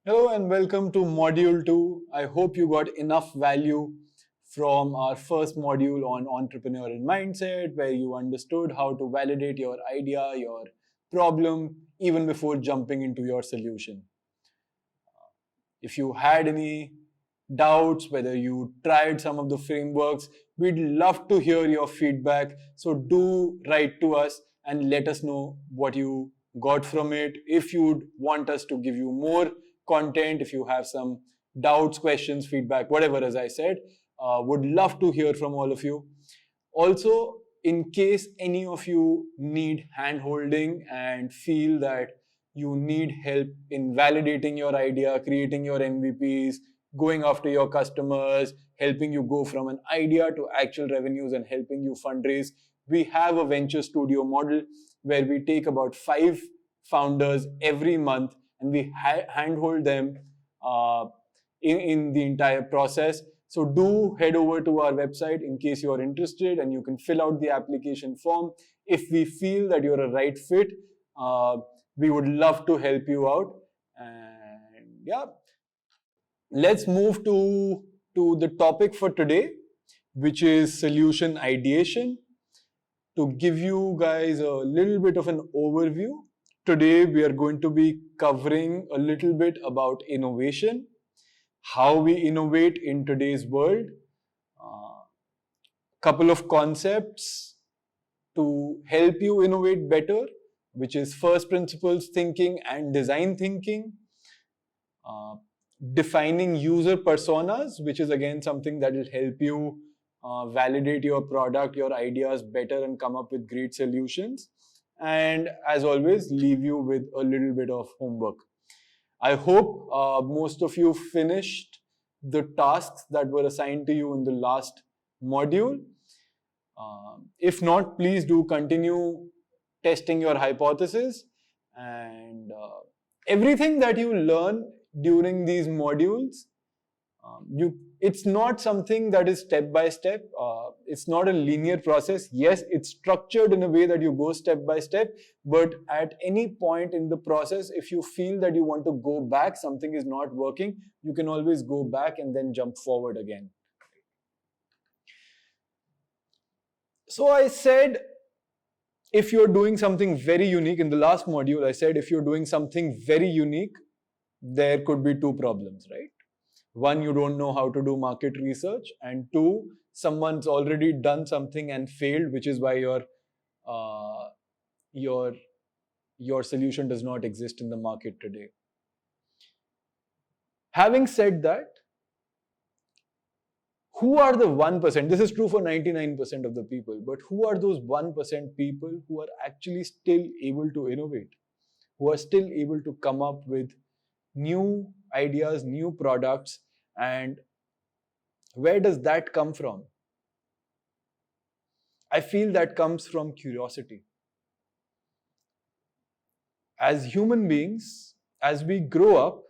Hello and welcome to Module 2. I hope you got enough value from our first module on entrepreneurial mindset, where you understood how to validate your idea, your problem, even before jumping into your solution. If you had any doubts, whether you tried some of the frameworks, we'd love to hear your feedback. So do write to us and let us know what you got from it. If you'd want us to give you more content, if you have some doubts, questions, feedback, whatever, as I said, would love to hear from all of you. Also, in case any of you need hand holding and feel that you need help in validating your idea, creating your MVPs, going after your customers, helping you go from an idea to actual revenues and helping you fundraise, we have a venture studio model where we take about 5 founders every month and we handhold them in the entire process. So do head over to our website in case you're interested, and you can fill out the application form. If we feel that you're a right fit, we would love to help you out. And yeah, let's move to the topic for today, which is solution ideation. To give you guys a little bit of an overview, today we are going to be covering a little bit about innovation, how we innovate in today's world, couple of concepts to help you innovate better, which is first principles thinking and design thinking, defining user personas, which is again something that will help you validate your product, your ideas better and come up with great solutions. And as always, leave you with a little bit of homework. I hope most of you finished the tasks that were assigned to you in the last module. If not, please do continue testing your hypothesis, and everything that you learn during these modules, it's not something that is step by step. It's not a linear process. Yes, it's structured in a way that you go step by step, but at any point in the process, if you feel that you want to go back, something is not working, you can always go back and then jump forward again. So I said, if you're doing something very unique, in the last module, I said, if you're doing something very unique, there could be 2 problems, right? One, you don't know how to do market research, and 2, someone's already done something and failed, which is why your solution does not exist in the market today. Having said that, who are the 1%? This is true for 99% of the people, but who are those 1% people who are actually still able to innovate, who are still able to come up with new ideas, new products? And where does that come from? I feel that comes from curiosity. As human beings, as we grow up,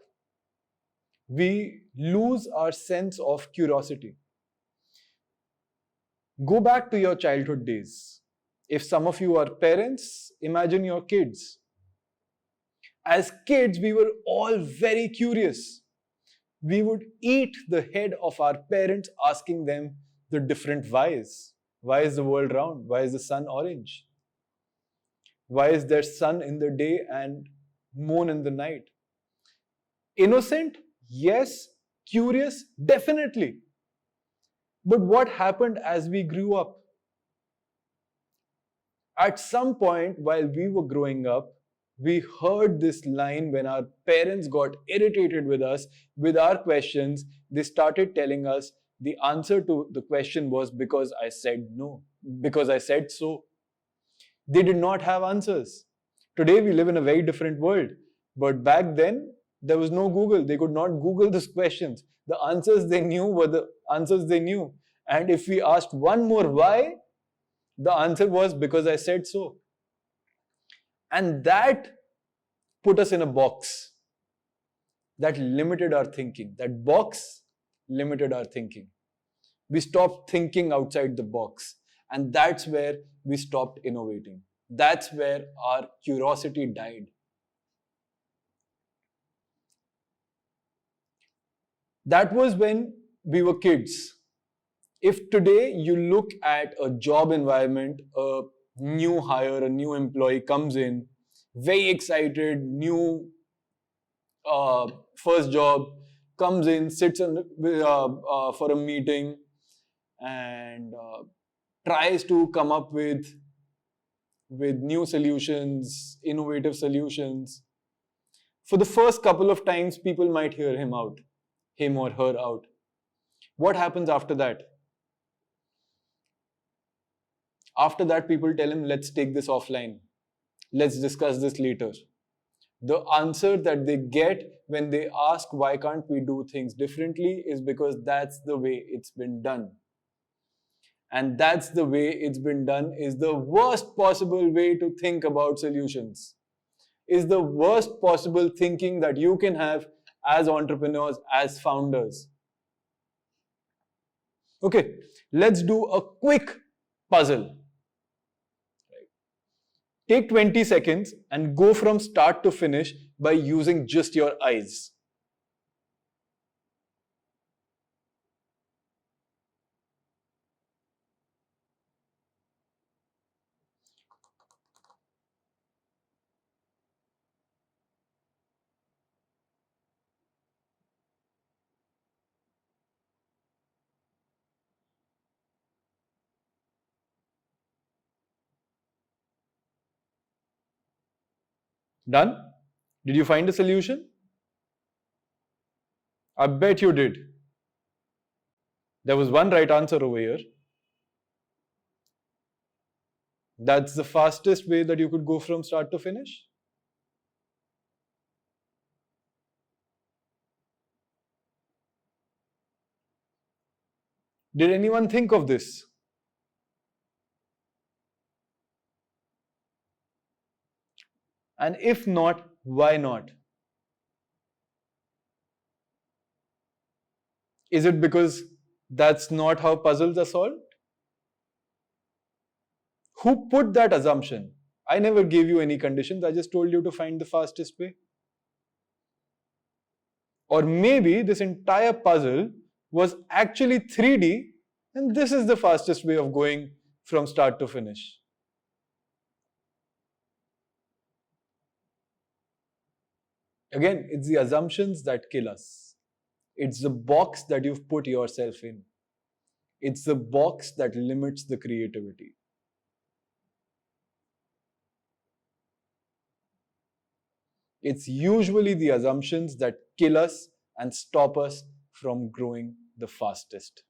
we lose our sense of curiosity. Go back to your childhood days. If some of you are parents, imagine your kids. As kids, we were all very curious. We would eat the head of our parents asking them the different whys. Why is the world round? Why is the sun orange? Why is there sun in the day and moon in the night? Innocent? Yes. Curious? Definitely. But what happened as we grew up? At some point while we were growing up, we heard this line when our parents got irritated with us, with our questions. They started telling us the answer to the question was because I said no, because I said so. They did not have answers. Today we live in a very different world. But back then, there was no Google. They could not Google these questions. The answers they knew were the answers they knew. And if we asked one more why, the answer was because I said so. And that put us in a box. That limited our thinking. That box limited our thinking. We stopped thinking outside the box. And that's where we stopped innovating. That's where our curiosity died. That was when we were kids. If today you look at a job environment, a new hire, a new employee comes in, very excited, new first job, comes in, sits for a meeting, and tries to come up with new solutions, innovative solutions. For the first couple of times, people might hear him out, him or her out. What happens after that? After that, people tell him, let's take this offline. Let's discuss this later. The answer that they get when they ask, why can't we do things differently, is because that's the way it's been done. And that's the way it's been done is the worst possible way to think about solutions. Is the worst possible thinking that you can have as entrepreneurs, as founders. Okay, let's do a quick puzzle. Take 20 seconds and go from start to finish by using just your eyes. Done? Did you find a solution? I bet you did. There was one right answer over here. That's the fastest way that you could go from start to finish. Did anyone think of this? And if not, why not? Is it because that's not how puzzles are solved? Who put that assumption? I never gave you any conditions. I just told you to find the fastest way. Or maybe this entire puzzle was actually 3D and this is the fastest way of going from start to finish. Again, it's the assumptions that kill us. It's the box that you've put yourself in. It's the box that limits the creativity. It's usually the assumptions that kill us and stop us from growing the fastest.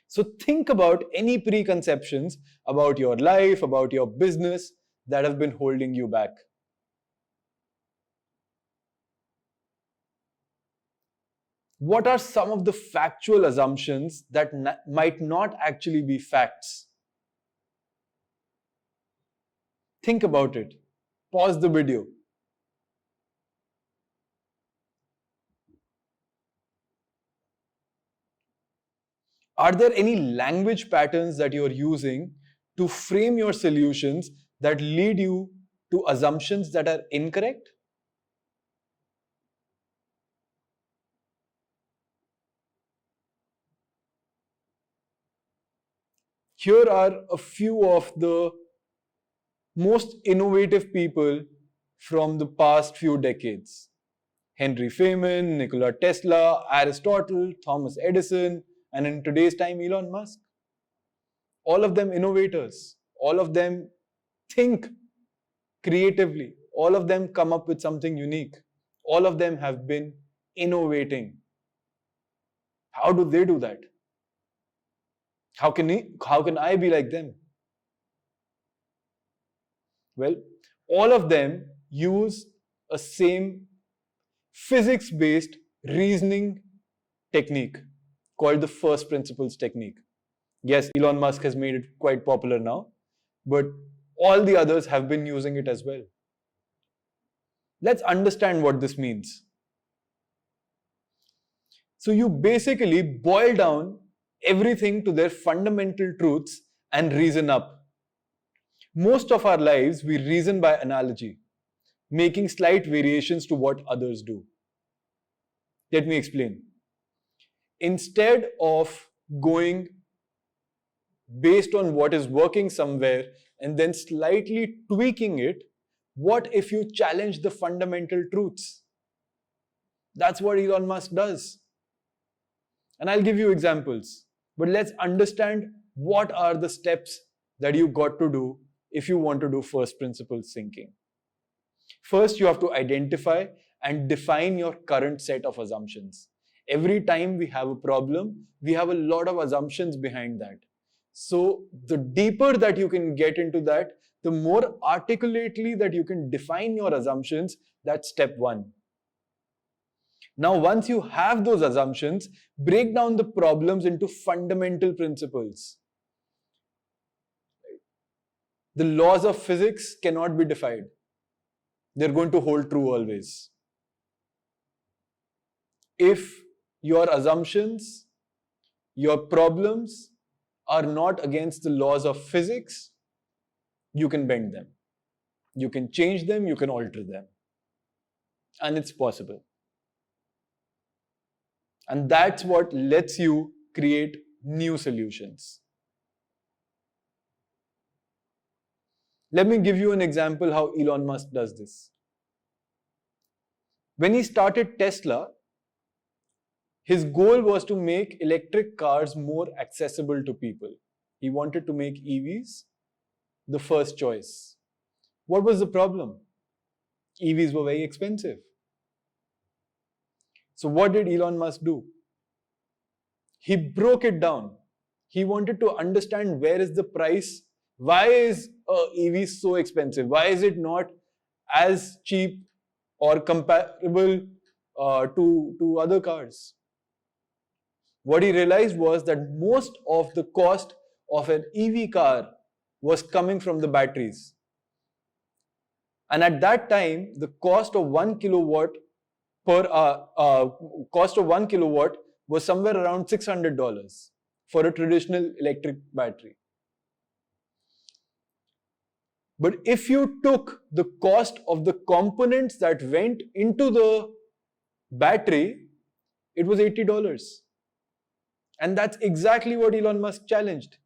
So think about any preconceptions about your life, about your business that have been holding you back. What are some of the factual assumptions that might not actually be facts? Think about it. Pause the video. Are there any language patterns that you're using to frame your solutions that lead you to assumptions that are incorrect? Here are a few of the most innovative people from the past few decades. Henry Feynman, Nikola Tesla, Aristotle, Thomas Edison, and in today's time, Elon Musk. All of them innovators. All of them think creatively. All of them come up with something unique. All of them have been innovating. How do they do that? How can I be like them? Well, all of them use a same physics-based reasoning technique called the first principles technique. Yes, Elon Musk has made it quite popular now, but all the others have been using it as well. Let's understand what this means. So you basically boil down everything to their fundamental truths and reason up. Most of our lives, we reason by analogy, making slight variations to what others do. Let me explain. Instead of going based on what is working somewhere and then slightly tweaking it, what if you challenge the fundamental truths? That's what Elon Musk does. And I'll give you examples. But let's understand what are the steps that you got to do if you want to do first principles thinking. First, you have to identify and define your current set of assumptions. Every time we have a problem, we have a lot of assumptions behind that. So the deeper that you can get into that, the more articulately that you can define your assumptions, that's step one. Now, once you have those assumptions, break down the problems into fundamental principles. The laws of physics cannot be defied. They're going to hold true always. If your assumptions, your problems are not against the laws of physics, you can bend them. You can change them, you can alter them. And it's possible. And that's what lets you create new solutions. Let me give you an example how Elon Musk does this. When he started Tesla, his goal was to make electric cars more accessible to people. He wanted to make EVs the first choice. What was the problem? EVs were very expensive. So what did Elon Musk do? He broke it down. He wanted to understand where is the price. Why is EV so expensive? Why is it not as cheap or comparable to other cars? What he realized was that most of the cost of an EV car was coming from the batteries. And at that time, the cost of 1 kilowatt was somewhere around $600 for a traditional electric battery. But if you took the cost of the components that went into the battery, it was $80. And that's exactly what Elon Musk challenged.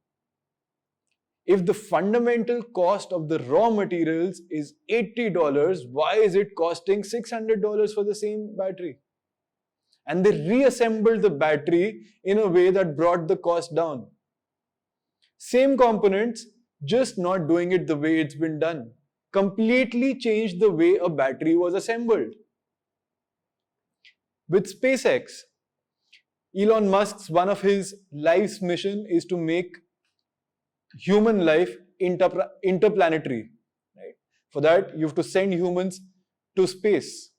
If the fundamental cost of the raw materials is $80, why is it costing $600 for the same battery? And they reassembled the battery in a way that brought the cost down. Same components, just not doing it the way it's been done. Completely changed the way a battery was assembled. With SpaceX, Elon Musk's one of his life's mission is to make human life interplanetary. Right? For that, you have to send humans to space.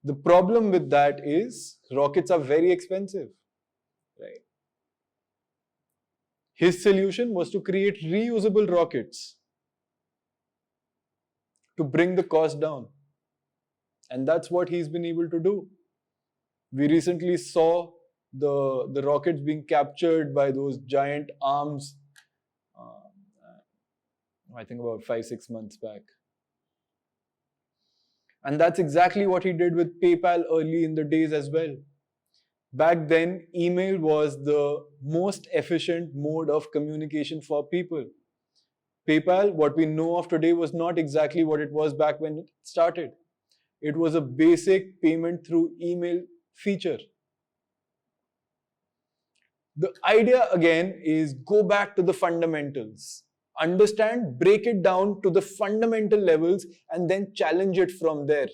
The problem with that is rockets are very expensive. Right? His solution was to create reusable rockets to bring the cost down. And that's what he's been able to do. We recently saw the rockets being captured by those giant arms, I think about 5-6 months back. And that's exactly what he did with PayPal early in the days as well. Back then, email was the most efficient mode of communication for people. PayPal, what we know of today, was not exactly what it was back when it started. It was a basic payment through email feature. The idea again is go back to the fundamentals. Understand, break it down to the fundamental levels and then challenge it from there.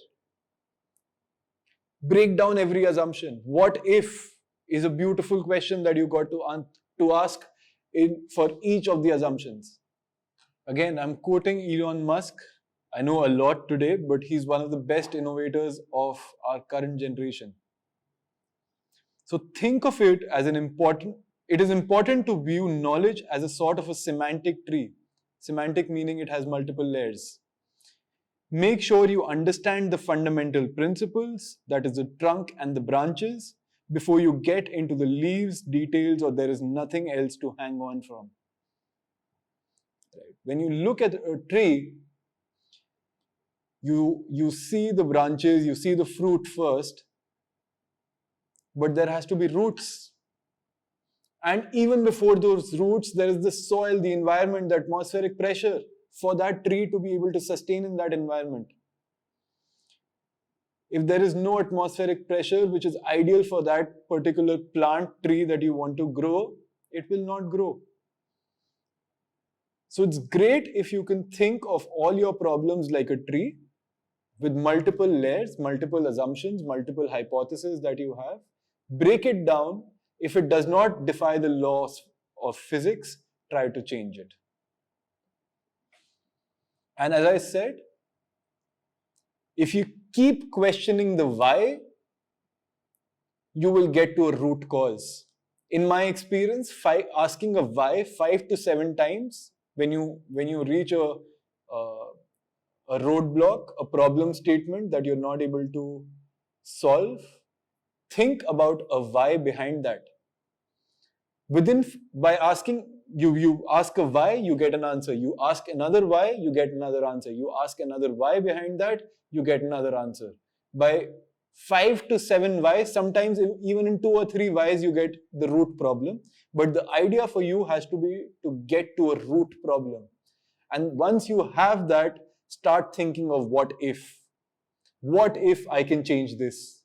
Break down every assumption. What if is a beautiful question that you got to ask for each of the assumptions. Again, I'm quoting Elon Musk. I know a lot today, but he's one of the best innovators of our current generation. So think of it as it is important to view knowledge as a sort of a semantic tree. Semantic meaning it has multiple layers. Make sure you understand the fundamental principles, that is the trunk and the branches, before you get into the leaves, details, or there is nothing else to hang on from. When you look at a tree, you see the branches, you see the fruit first, but there has to be roots. And even before those roots, there is the soil, the environment, the atmospheric pressure for that tree to be able to sustain in that environment. If there is no atmospheric pressure, which is ideal for that particular plant tree that you want to grow, it will not grow. So it's great if you can think of all your problems like a tree with multiple layers, multiple assumptions, multiple hypotheses that you have. Break it down. If it does not defy the laws of physics, try to change it. And as I said, if you keep questioning the why, you will get to a root cause. In my experience, asking a why 5 to 7 times when you reach a roadblock, a problem statement that you're not able to solve, think about a why behind that. By asking, you ask a why, you get an answer. You ask another why, you get another answer. You ask another why behind that, you get another answer. By 5 to 7 whys, sometimes even in 2 or 3 whys, you get the root problem. But the idea for you has to be to get to a root problem. And once you have that, start thinking of what if. What if I can change this?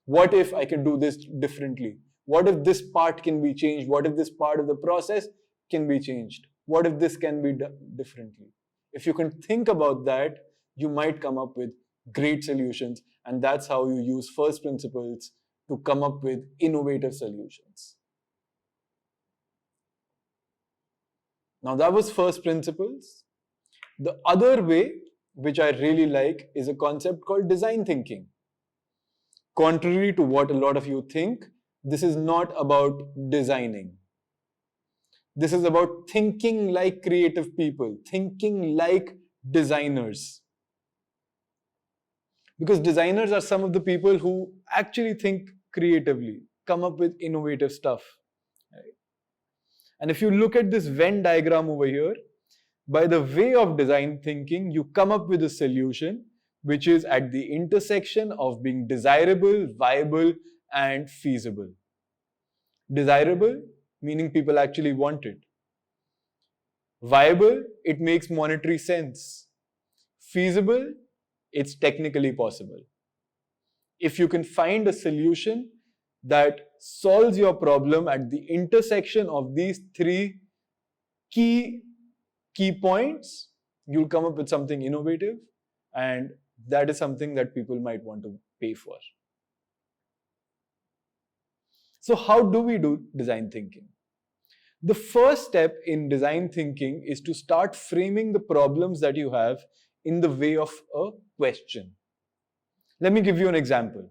What if I can do this differently? What if this part can be changed? What if this part of the process can be changed? What if this can be done differently? If you can think about that, you might come up with great solutions. And that's how you use first principles to come up with innovative solutions. Now that was first principles. The other way, which I really like, is a concept called design thinking. Contrary to what a lot of you think, this is not about designing. This is about thinking like creative people, thinking like designers. Because designers are some of the people who actually think creatively, come up with innovative stuff. Right? And if you look at this Venn diagram over here, by the way of design thinking, you come up with a solution which is at the intersection of being desirable, viable, and feasible. Desirable, meaning people actually want it. Viable, it makes monetary sense. Feasible, it's technically possible. If you can find a solution that solves your problem at the intersection of these 3 key points, you'll come up with something innovative, and that is something that people might want to pay for. So how do we do design thinking? The first step in design thinking is to start framing the problems that you have in the way of a question. Let me give you an example.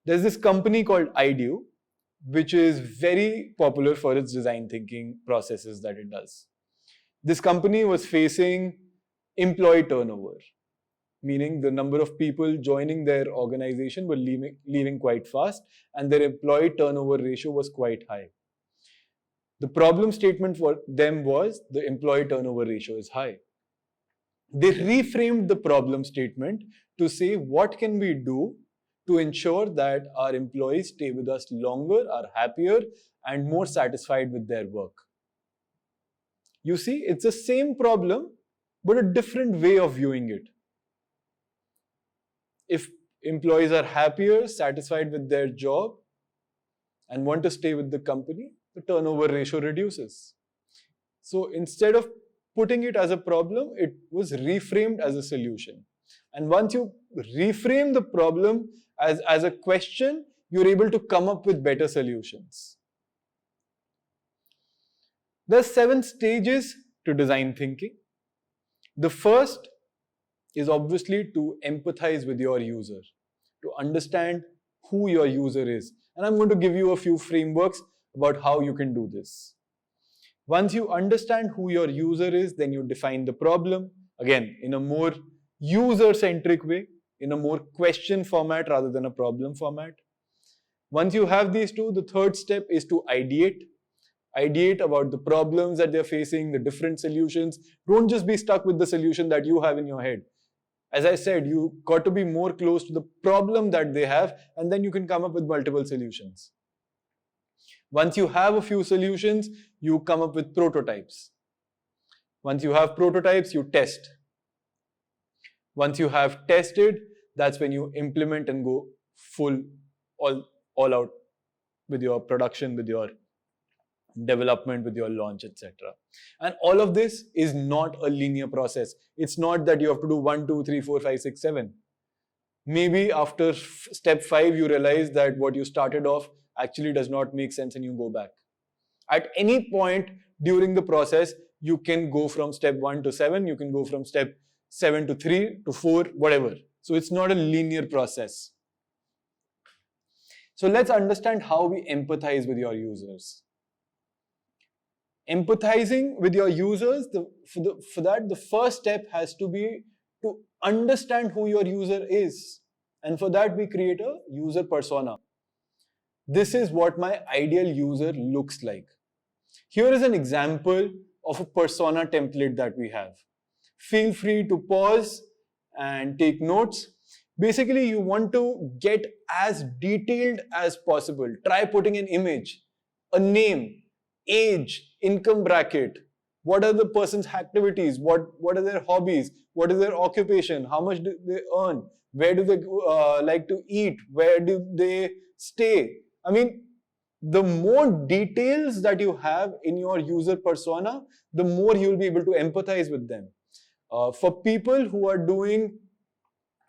There's this company called IDEO, which is very popular for its design thinking processes that it does. This company was facing employee turnover, meaning the number of people joining their organization were leaving quite fast, and their employee turnover ratio was quite high. The problem statement for them was the employee turnover ratio is high. They reframed the problem statement to say, what can we do to ensure that our employees stay with us longer, are happier, and more satisfied with their work? You see, it's the same problem, but a different way of viewing it. If employees are happier, satisfied with their job, and want to stay with the company, the turnover ratio reduces. So instead of putting it as a problem, it was reframed as a solution. And once you reframe the problem as a question, you're able to come up with better solutions. There are 7 stages to design thinking. The first is obviously to empathize with your user, to understand who your user is. And I'm going to give you a few frameworks about how you can do this. Once you understand who your user is, then you define the problem, again, in a more user-centric way, in a more question format rather than a problem format. Once you have these two, the third step is to ideate. Ideate about the problems that they're facing, the different solutions. Don't just be stuck with the solution that you have in your head. As I said, you got to be more close to the problem that they have, and then you can come up with multiple solutions. Once you have a few solutions, you come up with prototypes. Once you have prototypes, you test. Once you have tested, that's when you implement and go full, all out with your production, with your development, with your launch, etc. And all of this is not a linear process. It's not that you have to do 1, 2, 3, 4, 5, 6, 7. Maybe after step 5, you realize that what you started off actually does not make sense and you go back. At any point during the process, you can go from step 1 to 7, you can go from step 7 to 3 to 4, whatever. So it's not a linear process. So let's understand how we empathize with your users. Empathizing with your users, for that, the first step has to be to understand who your user is. And for that, we create a user persona. This is what my ideal user looks like. Here is an example of a persona template that we have. Feel free to pause and take notes. Basically, you want to get as detailed as possible. Try putting an image, a name, age, income bracket, what are the person's activities, what are their hobbies, what is their occupation, how much do they earn, where do they like to eat, where do they stay. I mean, the more details that you have in your user persona, the more you'll be able to empathize with them. For people who are doing,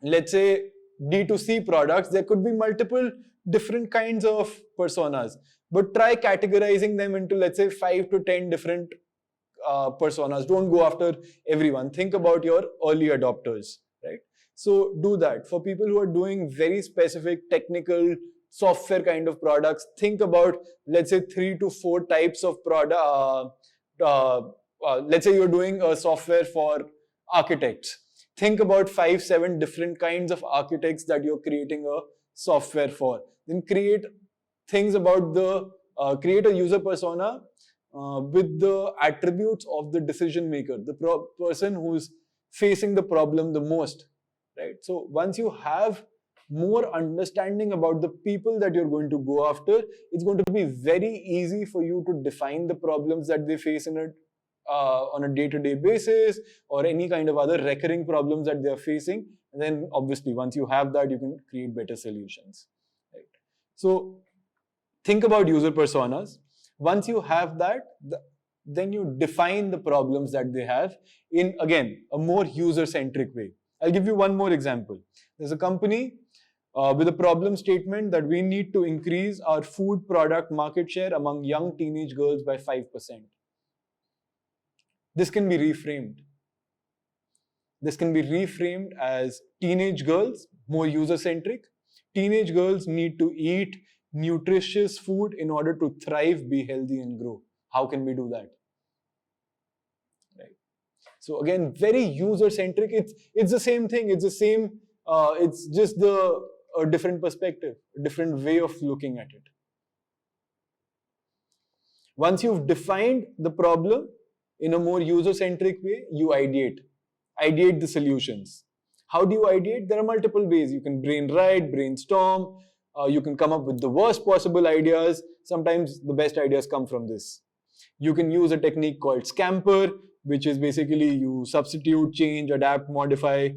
let's say, D2C products, there could be multiple different kinds of personas, but try categorizing them into, let's say, 5 to 10 different personas. Don't go after everyone. Think about your early adopters, right? So do that. For people who are doing very specific technical software kind of products, think about, let's say, 3 to 4 types of product. Let's say you're doing a software for architects. Think about 5, 7 different kinds of architects that you're creating a software for. Then create things about create a user persona with the attributes of the decision maker, the person who's facing the problem the most, right? So once you have more understanding about the people that you're going to go after, it's going to be very easy for you to define the problems that they face in on a day-to-day basis, or any kind of other recurring problems that they're facing. And then obviously, once you have that, you can create better solutions, right? So think about user personas. Once you have that, then you define the problems that they have in, again, a more user-centric way. I'll give you one more example. There's a company with a problem statement that we need to increase our food product market share among young teenage girls by 5%. This can be reframed. This can be reframed as teenage girls, more user-centric. Teenage girls need to eat nutritious food in order to thrive, be healthy, and grow. How can we do that? Right. So again, very user-centric. It's the same thing. It's the same. It's just a different perspective, a different way of looking at it. Once you've defined the problem in a more user-centric way, you ideate the solutions. How do you ideate? There are multiple ways. You can brainwrite, brainstorm. You can come up with the worst possible ideas. Sometimes the best ideas come from this. You can use a technique called scamper, which is basically you substitute, change, adapt, modify,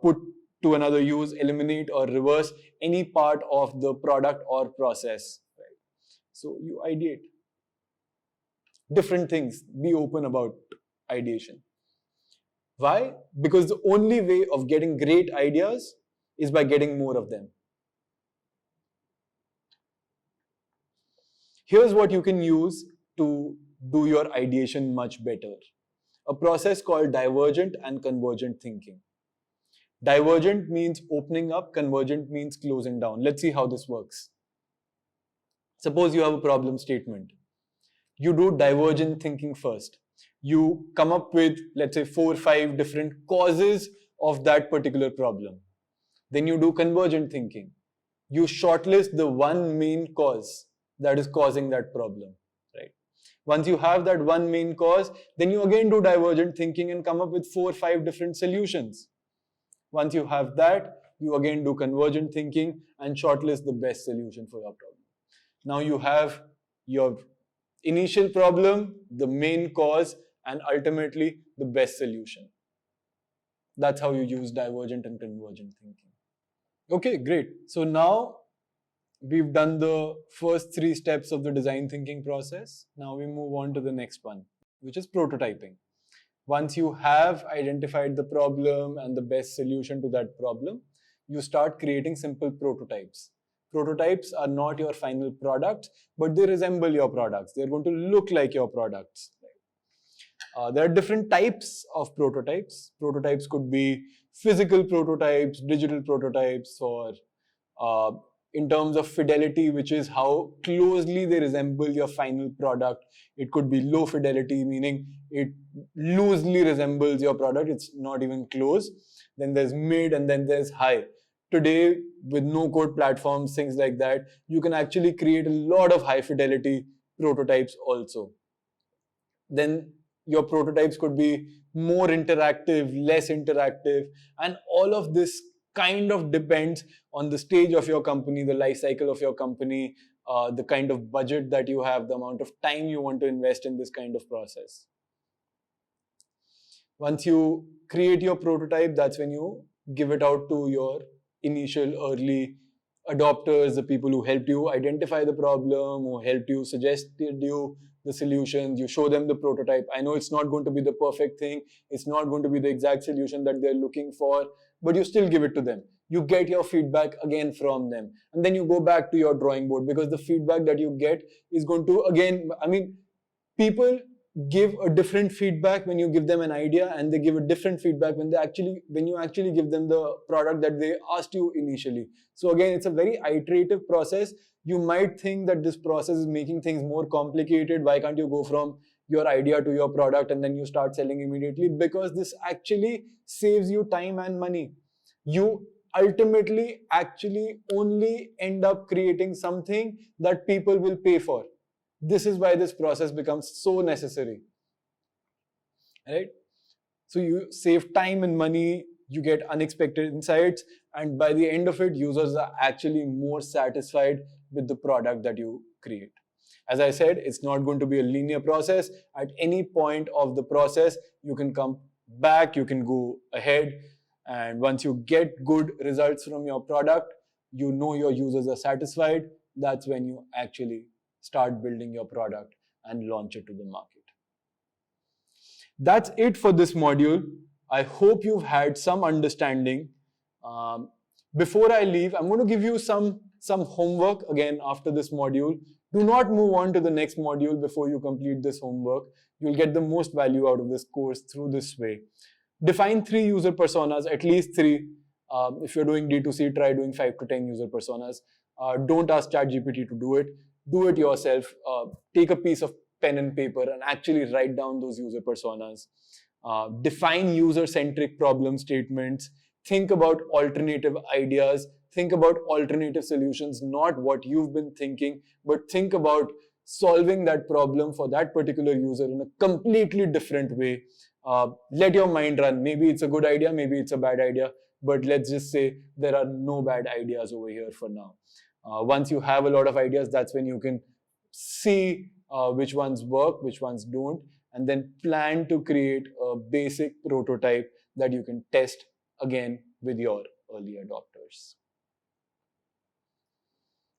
put to another use, eliminate or reverse any part of the product or process. Right? So you ideate different things. Be open about ideation. Why? Because the only way of getting great ideas is by getting more of them. Here's what you can use to do your ideation much better. A process called divergent and convergent thinking. Divergent means opening up, convergent means closing down. Let's see how this works. Suppose you have a problem statement. You do divergent thinking first. You come up with, let's say, 4 or 5 different causes of that particular problem. Then you do convergent thinking. You shortlist the one main cause that is causing that problem, right? Once you have that one main cause, then you again do divergent thinking and come up with 4 or 5 different solutions. Once you have that, you again do convergent thinking and shortlist the best solution for your problem. Now you have your initial problem, the main cause, and ultimately the best solution. That's how you use divergent and convergent thinking. Okay, great. So now we've done the first 3 steps of the design thinking process. Now we move on to the next one, which is prototyping. Once you have identified the problem and the best solution to that problem, you start creating simple prototypes. Prototypes are not your final products, but they resemble your products. They're going to look like your products. There are different types of prototypes. Prototypes could be physical prototypes, digital prototypes, or in terms of fidelity, which is how closely they resemble your final product. It could be low fidelity, meaning it loosely resembles your product. It's not even close. Then there's mid, and then there's high. Today, with no-code platforms, things like that, you can actually create a lot of high fidelity prototypes also. Then your prototypes could be more interactive, less interactive, and all of this kind of depends on the stage of your company, the life cycle of your company, the kind of budget that you have, the amount of time you want to invest in this kind of process. Once you create your prototype, that's when you give it out to your initial early adopters, the people who helped you identify the problem, who helped you, suggested you the solutions. You show them the prototype. I know it's not going to be the perfect thing. It's not going to be the exact solution that they're looking for, but you still give it to them. You get your feedback again from them. And then you go back to your drawing board, because the feedback that you get is going to, again, people give a different feedback when you give them an idea, and they give a different feedback when you actually give them the product that they asked you initially. So again, it's a very iterative process. You might think that this process is making things more complicated. Why can't you go from your idea to your product and then you start selling immediately? Because this actually saves you time and money. You ultimately actually only end up creating something that people will pay for. This is why this process becomes so necessary, right? So you save time and money, you get unexpected insights, and by the end of it, users are actually more satisfied with the product that you create. As I said, it's not going to be a linear process. At any point of the process, you can come back, you can go ahead, and once you get good results from your product, you know your users are satisfied. That's when you actually start building your product and launch it to the market. That's it for this module. I hope you've had some understanding. Before I leave, I'm going to give you some homework again after this module. Do not move on to the next module before you complete this homework. You'll get the most value out of this course through this way. Define 3 user personas, at least 3. If you're doing D2C, try doing 5 to 10 user personas. Don't ask ChatGPT to do it. Do it yourself. Take a piece of pen and paper and actually write down those user personas. Define user-centric problem statements. Think about alternative ideas. Think about alternative solutions, not what you've been thinking, but think about solving that problem for that particular user in a completely different way. Let your mind run. Maybe it's a good idea, maybe it's a bad idea, but let's just say there are no bad ideas over here for now. Once you have a lot of ideas, that's when you can see which ones work, which ones don't, and then plan to create a basic prototype that you can test again with your early adopters.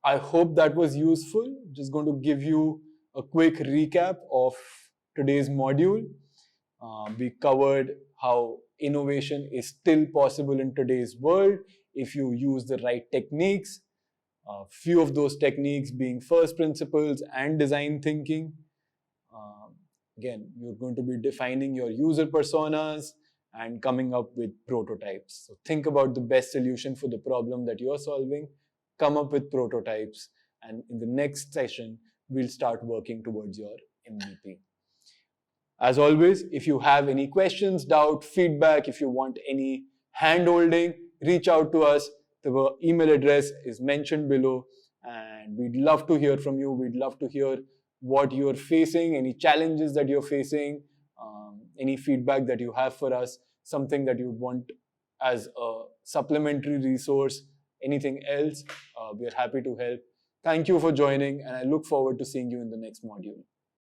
I hope that was useful. Just going to give you a quick recap of today's module. We covered how innovation is still possible in today's world if you use the right techniques. Few of those techniques being first principles and design thinking. Again, you're going to be defining your user personas and coming up with prototypes. So think about the best solution for the problem that you're solving, come up with prototypes, and in the next session, we'll start working towards your MVP. As always, if you have any questions, doubt, feedback, if you want any hand-holding, reach out to us. The email address is mentioned below, and we'd love to hear from you. We'd love to hear what you're facing, any challenges that you're facing, any feedback that you have for us, something that you want as a supplementary resource, anything else, we are happy to help. Thank you for joining, and I look forward to seeing you in the next module.